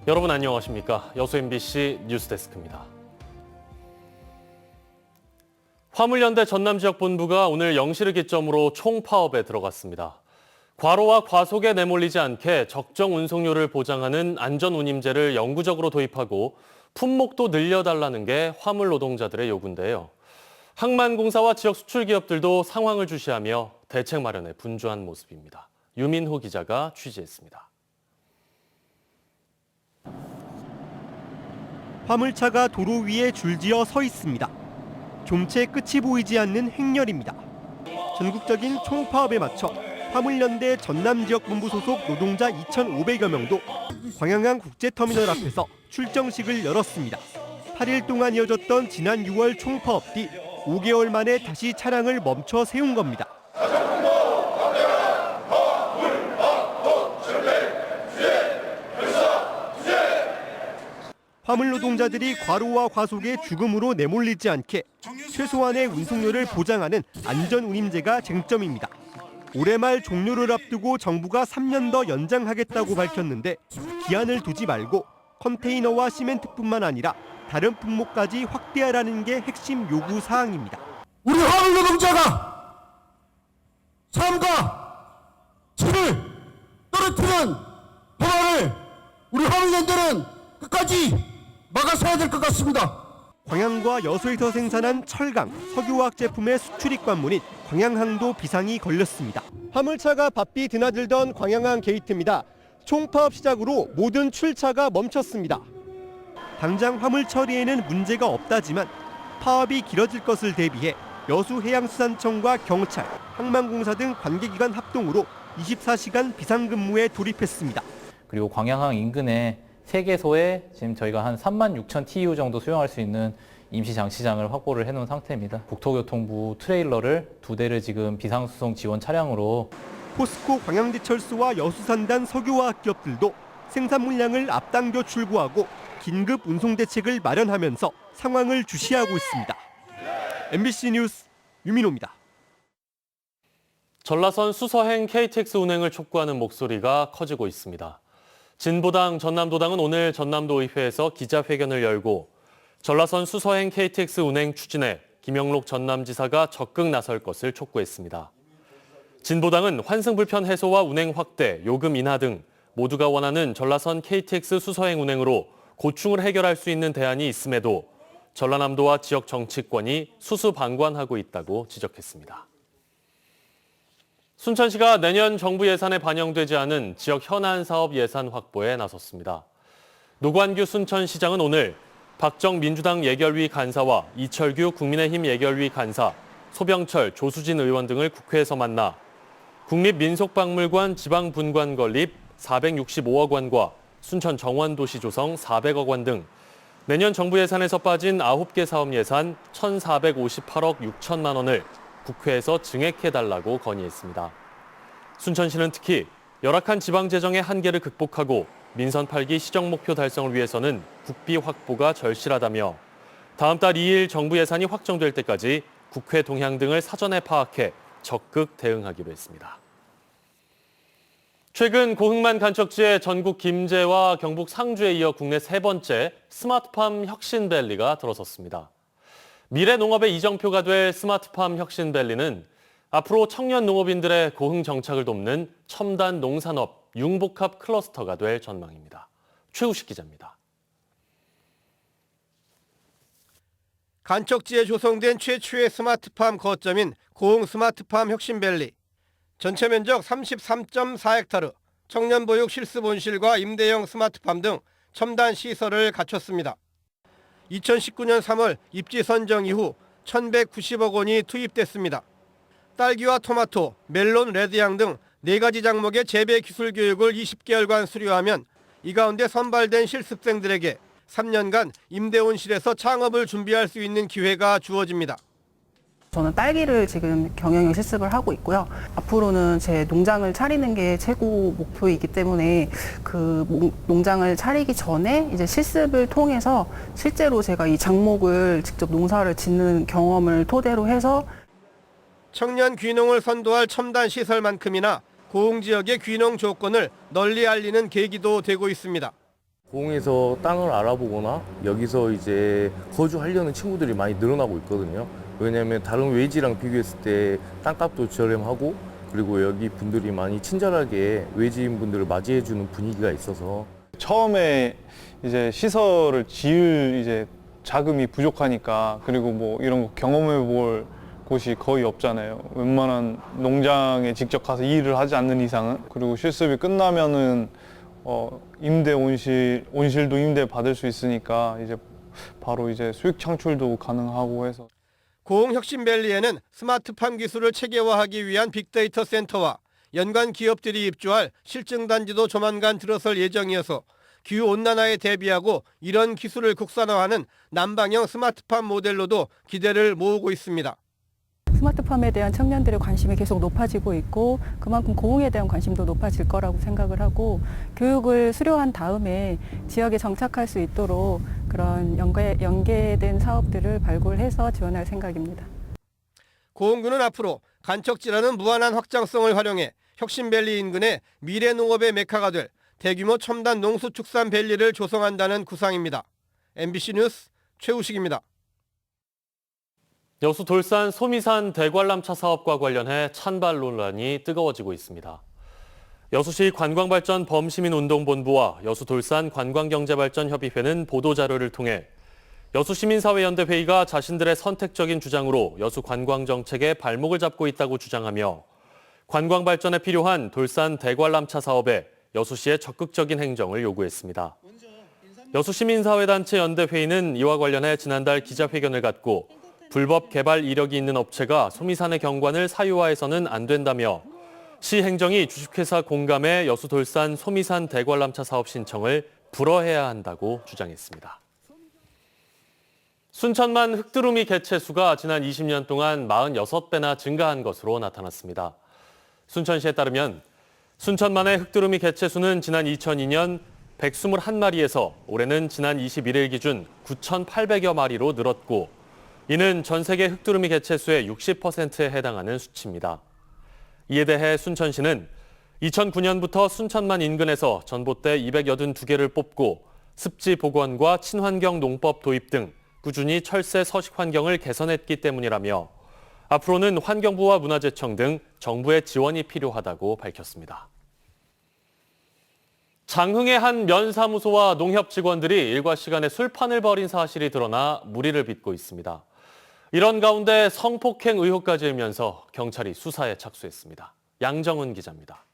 여러분 안녕하십니까? 여수 MBC 뉴스데스크입니다. 화물연대 전남지역본부가 오늘 0시를 기점으로 총파업에 들어갔습니다. 과로와 과속에 내몰리지 않게 적정 운송료를 보장하는 안전운임제를 영구적으로 도입하고 품목도 늘려달라는 게 화물 노동자들의 요구인데요. 항만공사와 지역 수출기업들도 상황을 주시하며 대책 마련에 분주한 모습입니다. 유민호 기자가 취재했습니다. 화물차가 도로 위에 줄지어 서 있습니다. 좀채 끝이 보이지 않는 행렬입니다. 전국적인 총파업에 맞춰 화물연대 전남지역본부 소속 노동자 2,500여 명도 광양항 국제터미널 앞에서 출정식을 열었습니다. 8일 동안 이어졌던 지난 6월 총파업 뒤 5개월 만에 다시 차량을 멈춰 세운 겁니다. 화물 노동자들이 과로와 과속에 죽음으로 내몰리지 않게 최소한의 운송료를 보장하는 안전운임제가 쟁점입니다. 올해 말 종료를 앞두고 정부가 3년 더 연장하겠다고 밝혔는데 기한을 두지 말고 컨테이너와 시멘트뿐만 아니라 다른 품목까지 확대하라는 게 핵심 요구 사항입니다. 우리 화물 노동자가 삶과 질을 떨어뜨리는 법안을 우리 화물연대는 끝까지 막아서야 될 것 같습니다. 광양과 여수에서 생산한 철강, 석유화학 제품의 수출입 관문인 광양항도 비상이 걸렸습니다. 화물차가 바삐 드나들던 광양항 게이트입니다. 총파업 시작으로 모든 출차가 멈췄습니다. 당장 화물 처리에는 문제가 없다지만 파업이 길어질 것을 대비해 여수해양수산청과 경찰, 항만공사 등 관계기관 합동으로 24시간 비상근무에 돌입했습니다. 그리고 광양항 인근에 3개소에 지금 저희가 한 36,000 TEU 정도 수용할 수 있는 임시 장치장을 확보를 해놓은 상태입니다. 국토교통부 트레일러를 2대를 지금 비상수송 지원 차량으로 포스코 광양제철소와 여수산단 석유화학 기업들도 생산 물량을 앞당겨 출고하고 긴급 운송 대책을 마련하면서 상황을 주시하고 있습니다. MBC 뉴스 유민호입니다. 전라선 수서행 KTX 운행을 촉구하는 목소리가 커지고 있습니다. 진보당 전남도당은 오늘 전남도의회에서 기자회견을 열고 전라선 수서행 KTX 운행 추진에 김영록 전남지사가 적극 나설 것을 촉구했습니다. 진보당은 환승 불편 해소와 운행 확대, 요금 인하 등 모두가 원하는 전라선 KTX 수서행 운행으로 고충을 해결할 수 있는 대안이 있음에도 전라남도와 지역 정치권이 수수방관하고 있다고 지적했습니다. 순천시가 내년 정부 예산에 반영되지 않은 지역 현안 사업 예산 확보에 나섰습니다. 노관규 순천시장은 오늘 박정 민주당 예결위 간사와 이철규 국민의힘 예결위 간사, 소병철, 조수진 의원 등을 국회에서 만나 국립민속박물관 지방분관 건립 465억 원과 순천 정원도시 조성 400억 원 등 내년 정부 예산에서 빠진 9개 사업 예산 1,458억 6천만 원을 국회에서 증액해달라고 건의했습니다. 순천시는 특히 열악한 지방재정의 한계를 극복하고 민선 8기 시정 목표 달성을 위해서는 국비 확보가 절실하다며 다음 달 2일 정부 예산이 확정될 때까지 국회 동향 등을 사전에 파악해 적극 대응하기로 했습니다. 최근 고흥만 간척지의 전국 김제와 경북 상주에 이어 국내 3번째 스마트팜 혁신밸리가 들어섰습니다. 미래 농업의 이정표가 될 스마트팜 혁신밸리는 앞으로 청년 농업인들의 고흥 정착을 돕는 첨단 농산업 융복합 클러스터가 될 전망입니다. 최우식 기자입니다. 간척지에 조성된 최초의 스마트팜 거점인 고흥 스마트팜 혁신밸리. 전체 면적 33.4헥타르, 청년보육 실습온실과 임대형 스마트팜 등 첨단 시설을 갖췄습니다. 2019년 3월 입지 선정 이후 1,190억 원이 투입됐습니다. 딸기와 토마토, 멜론, 레드향 등 4가지 작목의 재배 기술 교육을 20개월간 수료하면 이 가운데 선발된 실습생들에게 3년간 임대온실에서 창업을 준비할 수 있는 기회가 주어집니다. 저는 딸기를 지금 경영에 실습을 하고 있고요. 앞으로는 제 농장을 차리는 게 최고 목표이기 때문에 그 농장을 차리기 전에 이제 실습을 통해서 실제로 제가 이 작목을 직접 농사를 짓는 경험을 토대로 해서 청년 귀농을 선도할 첨단 시설만큼이나 고흥 지역의 귀농 조건을 널리 알리는 계기도 되고 있습니다. 고흥에서 땅을 알아보거나 여기서 이제 거주하려는 친구들이 많이 늘어나고 있거든요. 왜냐하면 다른 외지랑 비교했을 때 땅값도 저렴하고 그리고 여기 분들이 많이 친절하게 외지인 분들을 맞이해주는 분위기가 있어서 처음에 이제 시설을 지을 이제 자금이 부족하니까 그리고 뭐 이런 거 경험해 볼 곳이 거의 없잖아요. 웬만한 농장에 직접 가서 일을 하지 않는 이상은. 그리고 실습이 끝나면은 임대 온실도 임대 받을 수 있으니까 이제 바로 이제 수익 창출도 가능하고 해서. 고흥 혁신밸리에는 스마트팜 기술을 체계화하기 위한 빅데이터 센터와 연관 기업들이 입주할 실증단지도 조만간 들어설 예정이어서 기후온난화에 대비하고 이런 기술을 국산화하는 남방형 스마트팜 모델로도 기대를 모으고 있습니다. 스마트팜에 대한 청년들의 관심이 계속 높아지고 있고 그만큼 고흥에 대한 관심도 높아질 거라고 생각을 하고 교육을 수료한 다음에 지역에 정착할 수 있도록 그런 연계된 사업들을 발굴해서 지원할 생각입니다. 고흥구는 앞으로 간척지라는 무한한 확장성을 활용해 혁신밸리 인근의 미래농업의 메카가 될 대규모 첨단 농수축산밸리를 조성한다는 구상입니다. MBC 뉴스 최우식입니다. 여수 돌산 소미산 대관람차 사업과 관련해 찬발 논란이 뜨거워지고 있습니다. 여수시 관광발전 범시민운동본부와 여수 돌산 관광경제발전협의회는 보도자료를 통해 여수시민사회연대회의가 자신들의 선택적인 주장으로 여수 관광정책의 발목을 잡고 있다고 주장하며 관광발전에 필요한 돌산 대관람차 사업에 여수시의 적극적인 행정을 요구했습니다. 여수시민사회단체 연대회의는 이와 관련해 지난달 기자회견을 갖고 불법 개발 이력이 있는 업체가 소미산의 경관을 사유화해서는 안 된다며 시 행정이 주식회사 공감의 여수 돌산 소미산 대관람차 사업 신청을 불허해야 한다고 주장했습니다. 순천만 흑두루미 개체수가 지난 20년 동안 46배나 증가한 것으로 나타났습니다. 순천시에 따르면 순천만의 흑두루미 개체수는 지난 2002년 121마리에서 올해는 지난 21일 기준 9,800여 마리로 늘었고 이는 전 세계 흑두루미 개체수의 60%에 해당하는 수치입니다. 이에 대해 순천시는 2009년부터 순천만 인근에서 전봇대 282개를 뽑고 습지 복원과 친환경 농법 도입 등 꾸준히 철새 서식 환경을 개선했기 때문이라며 앞으로는 환경부와 문화재청 등 정부의 지원이 필요하다고 밝혔습니다. 장흥의 한 면사무소와 농협 직원들이 일과 시간에 술판을 벌인 사실이 드러나 물의를 빚고 있습니다. 이런 가운데 성폭행 의혹까지 일면서 경찰이 수사에 착수했습니다. 양정은 기자입니다.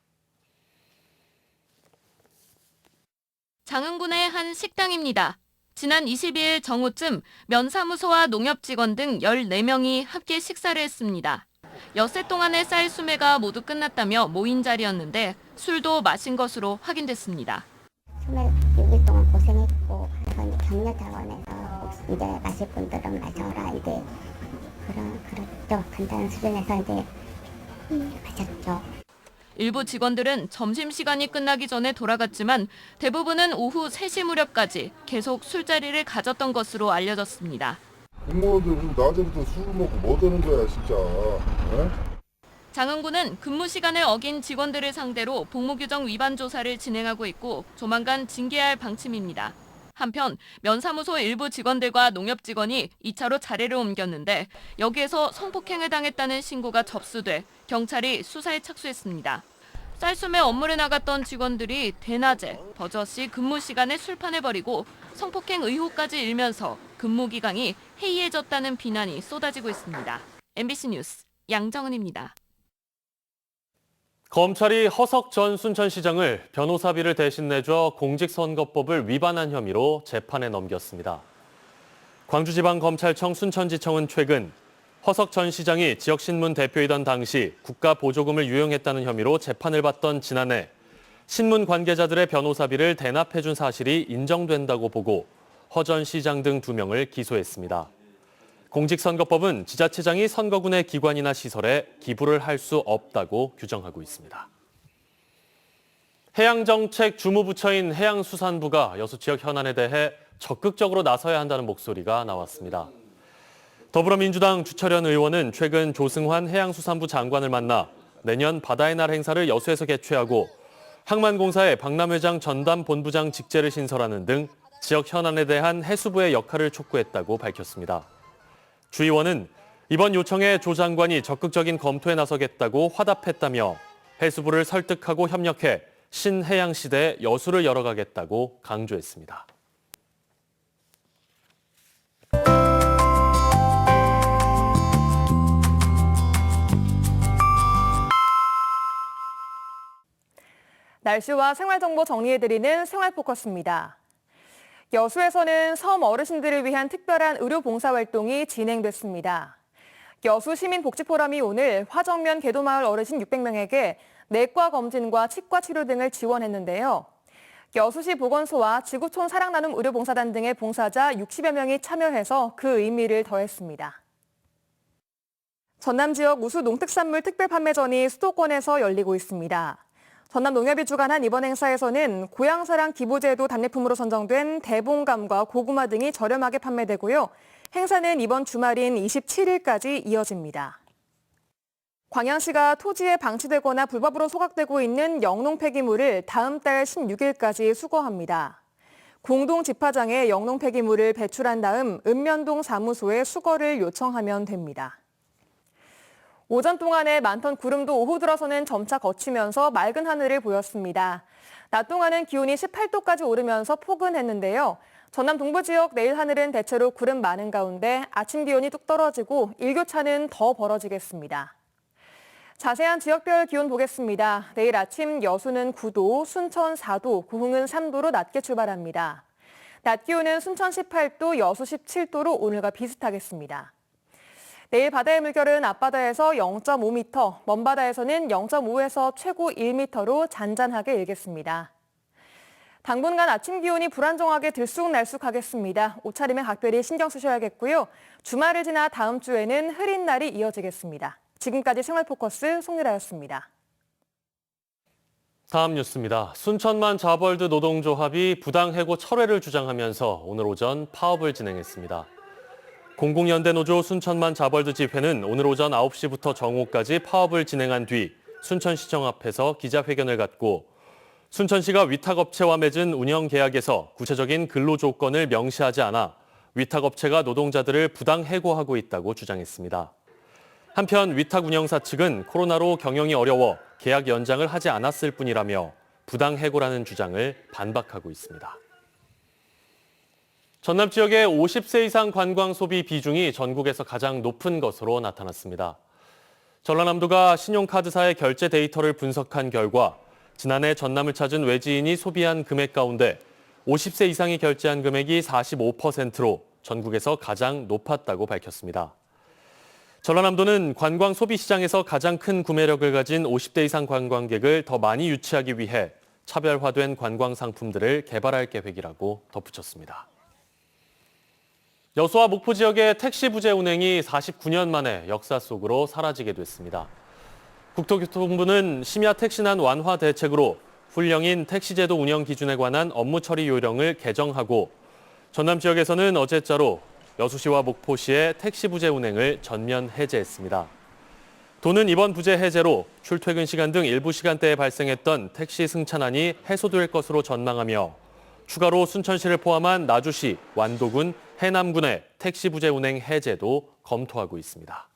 장흥군의 한 식당입니다. 지난 22일 정오쯤 면사무소와 농협 직원 등 14명이 함께 식사를 했습니다. 엿새 동안의 쌀 수매가 모두 끝났다며 모인 자리였는데 술도 마신 것으로 확인됐습니다. 26일 동안 고생했고 그래서 이제 격려 차원에서 이제 마실 분들은 마셔라 이제 그렇죠. 간단한 수준에서 이제 마셨죠. 일부 직원들은 점심시간이 끝나기 전에 돌아갔지만 대부분은 오후 3시 무렵까지 계속 술자리를 가졌던 것으로 알려졌습니다. 공무원들 낮에부터 술을 먹고 뭐 되는 거야 진짜. 에? 장흥군은 근무 시간을 어긴 직원들을 상대로 복무규정 위반 조사를 진행하고 있고 조만간 징계할 방침입니다. 한편 면사무소 일부 직원들과 농협 직원이 2차로 자리를 옮겼는데 여기에서 성폭행을 당했다는 신고가 접수돼 경찰이 수사에 착수했습니다. 쌀수매 업무를 나갔던 직원들이 대낮에 버젓이 근무 시간에 술판을 벌이고 성폭행 의혹까지 일면서 근무 기강이 해이해졌다는 비난이 쏟아지고 있습니다. MBC 뉴스 양정은입니다. 검찰이 허석 전 순천시장을 변호사비를 대신 내줘 공직선거법을 위반한 혐의로 재판에 넘겼습니다. 광주지방검찰청 순천지청은 최근 허석 전 시장이 지역신문 대표이던 당시 국가보조금을 유용했다는 혐의로 재판을 받던 지난해 신문 관계자들의 변호사비를 대납해준 사실이 인정된다고 보고 허 전 시장 등 2명을 기소했습니다. 공직선거법은 지자체장이 선거군의 기관이나 시설에 기부를 할 수 없다고 규정하고 있습니다. 해양정책 주무부처인 해양수산부가 여수 지역 현안에 대해 적극적으로 나서야 한다는 목소리가 나왔습니다. 더불어민주당 주철현 의원은 최근 조승환 해양수산부 장관을 만나 내년 바다의 날 행사를 여수에서 개최하고 항만공사의 박남회장 전담 본부장 직제를 신설하는 등 지역 현안에 대한 해수부의 역할을 촉구했다고 밝혔습니다. 주 의원은 이번 요청에 조 장관이 적극적인 검토에 나서겠다고 화답했다며 해수부를 설득하고 협력해 신해양시대 여수를 열어가겠다고 강조했습니다. 날씨와 생활정보 정리해드리는 생활포커스입니다. 여수에서는 섬 어르신들을 위한 특별한 의료 봉사활동이 진행됐습니다. 여수 시민복지포럼이 오늘 화정면 개도마을 어르신 600명에게 내과 검진과 치과 치료 등을 지원했는데요. 여수시 보건소와 지구촌 사랑나눔 의료봉사단 등의 봉사자 60여 명이 참여해서 그 의미를 더했습니다. 전남 지역 우수 농특산물 특별판매전이 수도권에서 열리고 있습니다. 전남농협이 주관한 이번 행사에서는 고향사랑 기부제도 답례품으로 선정된 대봉감과 고구마 등이 저렴하게 판매되고요. 행사는 이번 주말인 27일까지 이어집니다. 광양시가 토지에 방치되거나 불법으로 소각되고 있는 영농 폐기물을 다음 달 16일까지 수거합니다. 공동 집화장에 영농 폐기물을 배출한 다음 읍면동 사무소에 수거를 요청하면 됩니다. 오전 동안에 많던 구름도 오후 들어서는 점차 걷히면서 맑은 하늘을 보였습니다. 낮 동안은 기온이 18도까지 오르면서 포근했는데요. 전남 동부 지역 내일 하늘은 대체로 구름 많은 가운데 아침 기온이 뚝 떨어지고 일교차는 더 벌어지겠습니다. 자세한 지역별 기온 보겠습니다. 내일 아침 여수는 9도, 순천 4도, 고흥은 3도로 낮게 출발합니다. 낮 기온은 순천 18도, 여수 17도로 오늘과 비슷하겠습니다. 내일 바다의 물결은 앞바다에서 0.5m, 먼바다에서는 0.5에서 최고 1m로 잔잔하게 일겠습니다. 당분간 아침 기온이 불안정하게 들쑥날쑥하겠습니다. 옷차림에 각별히 신경 쓰셔야겠고요. 주말을 지나 다음 주에는 흐린 날이 이어지겠습니다. 지금까지 생활포커스 송유라였습니다. 다음 뉴스입니다. 순천만 자벌드 노동조합이 부당해고 철회를 주장하면서 오늘 오전 파업을 진행했습니다. 공공연대노조 순천만 자벌드 집회는 오늘 오전 9시부터 정오까지 파업을 진행한 뒤 순천시청 앞에서 기자회견을 갖고 순천시가 위탁업체와 맺은 운영계약에서 구체적인 근로조건을 명시하지 않아 위탁업체가 노동자들을 부당해고하고 있다고 주장했습니다. 한편 위탁운영사 측은 코로나로 경영이 어려워 계약 연장을 하지 않았을 뿐이라며 부당해고라는 주장을 반박하고 있습니다. 전남 지역의 50세 이상 관광 소비 비중이 전국에서 가장 높은 것으로 나타났습니다. 전라남도가 신용카드사의 결제 데이터를 분석한 결과 지난해 전남을 찾은 외지인이 소비한 금액 가운데 50세 이상이 결제한 금액이 45%로 전국에서 가장 높았다고 밝혔습니다. 전라남도는 관광 소비 시장에서 가장 큰 구매력을 가진 50대 이상 관광객을 더 많이 유치하기 위해 차별화된 관광 상품들을 개발할 계획이라고 덧붙였습니다. 여수와 목포 지역의 택시 부재 운행이 49년 만에 역사 속으로 사라지게 됐습니다. 국토교통부는 심야 택시난 완화 대책으로 훈령인 택시제도 운영 기준에 관한 업무 처리 요령을 개정하고 전남 지역에서는 어제자로 여수시와 목포시의 택시 부재 운행을 전면 해제했습니다. 도는 이번 부재 해제로 출퇴근 시간 등 일부 시간대에 발생했던 택시 승차난이 해소될 것으로 전망하며 추가로 순천시를 포함한 나주시, 완도군, 해남군의 택시 부재 운행 해제도 검토하고 있습니다.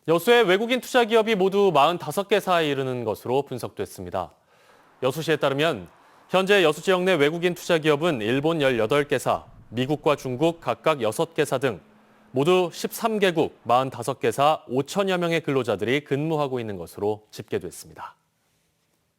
여수의 외국인 투자 기업이 모두 45개사에 이르는 것으로 분석됐습니다. 여수시에 따르면 현재 여수 지역 내 외국인 투자 기업은 일본 18개사, 미국과 중국 각각 6개사 등 모두 13개국 45개사 5천여 명의 근로자들이 근무하고 있는 것으로 집계됐습니다.